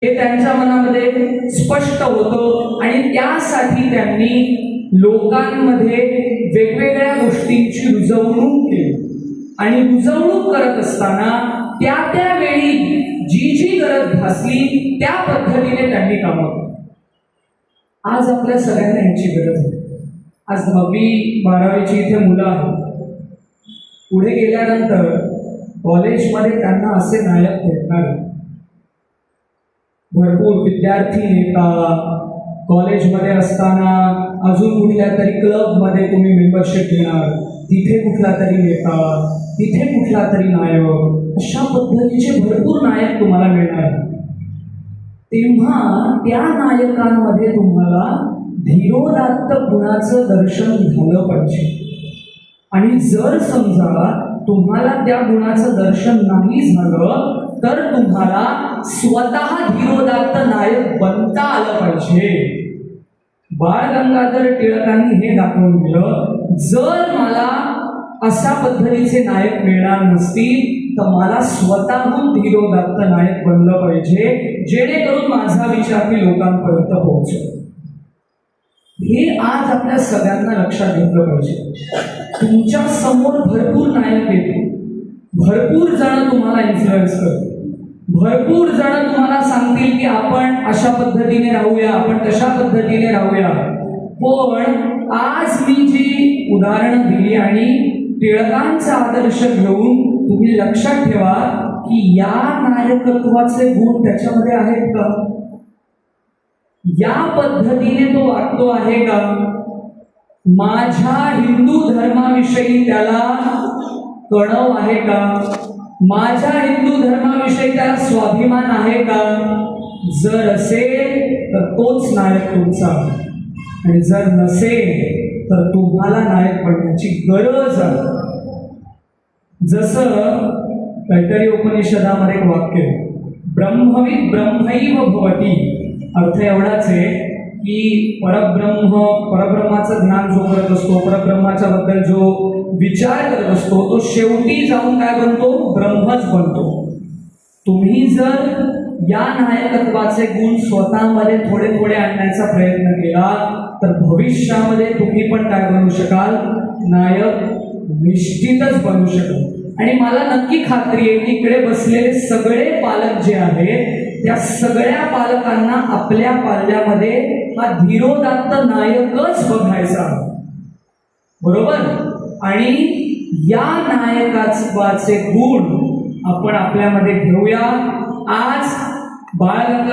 हे त्यांच्या मनामध्ये स्पष्ट होतं आणि त्यासाठी त्यांनी लोकांमध्ये वेगवेगळ्या गोष्टींची रुजवणूक केली आणि रुजवणूक करत असताना त्या वेळी जी गरज भासली त्या पद्धतीने त्यांनी काम केलं. आज आपल्या सगळ्यांना ह्याची गरज आहे. आज 10वी 12वीची इथे मुलं आहेत. पुढे गेल्यानंतर कॉलेजमध्ये त्यांना असे नायक भेटणार. भरपूर विद्यार्थी नेता, कॉलेजमध्ये असताना अजून कुठल्या तरी क्लबमध्ये तुम्ही मेंबरशिप घेणार, तिथे कुठला तरी नेता, तिथे कुठला तरी नायक, अशा पद्धतीचे भरपूर नायक तुम्हाला मिळणार. तेव्हा त्या नायकांमध्ये तुम्हाला धीरोदात्त गुणाचं दर्शन झालं पाहिजे. आणि जर समजा तुम्हाला त्या गुणाचं दर्शन नाही झालं तर तुम्हाला स्वतः धीरोदात्त नायक बनता आलं पाहिजे. बाळ गंगाधर टिळकांनी हे दाखवून दिलं, जर मला अशा पद्धतीचे नायक मिळणार नसतील तर मला स्वतःहून धीरोदात्त नायक बनलं पाहिजे, जेणेकरून माझा विचार मी लोकांपर्यंत पोहोचेल. हे आज आपल्या सगळ्यांना लक्षात घेतलं पाहिजे. तुमच्या समोर भरपूर नायक येतो, भरपूर जण तुम्हाला इन्फ्लुएन्स करतील, भरपूर जण तुम्हाला सांगतील की आपण अशा पद्धतीने राहूया, आपण तशा पद्धतीने राहूया. पण आज मी जी उदाहरणं दिली आणि टिळकांचा आदर्श घेऊन तुम्ही लक्षात ठेवा की या नायकत्वाचे गुण त्याच्यामध्ये आहेत का? या पद्धतीने तो वागतो आहे का? माझ्या हिंदू धर्माविषयी त्याला कणव आहे का? माझ्या हिंदू धर्माविषयी त्याला स्वाभिमान आहे का? जर असेल तर तोच नायक तुमचा, आणि जर नसेल तर तुम्हाला नायक बनण्याची गरज आहे. जसं तैत्तिरीय उपनिषदामध्ये एक वाक्य, ब्रह्मविद ब्रह्मैव भवति. अर्थ एवढाच आहे की परब्रह्माचं ज्ञान जो करत असतो, परब्रह्माच्या बद्दल जो विचार करत असतो, तो शेवटी जाऊन काय बनतो? ब्रह्मच बनतो. तुम्ही जर या नायकत्वाचे गुण स्वतःमध्ये थोडे थोडे आणण्याचा प्रयत्न केला तर भविष्यामध्ये तुम्ही पण काय बनू शकाल? नायक निश्चितच बनू शकाल. आणि मला नक्की खात्री आहे की इकडे बसलेले सगळे पालक जे आहेत त्या सगळ्या पालकांना आपल्या पाल्यामध्ये हा धीरोदात्त नायकच बघायचा, बरोबर? आणि या नायकाचे गुण आपण आपल्यामध्ये घेऊया. आज बाळ गंगाधर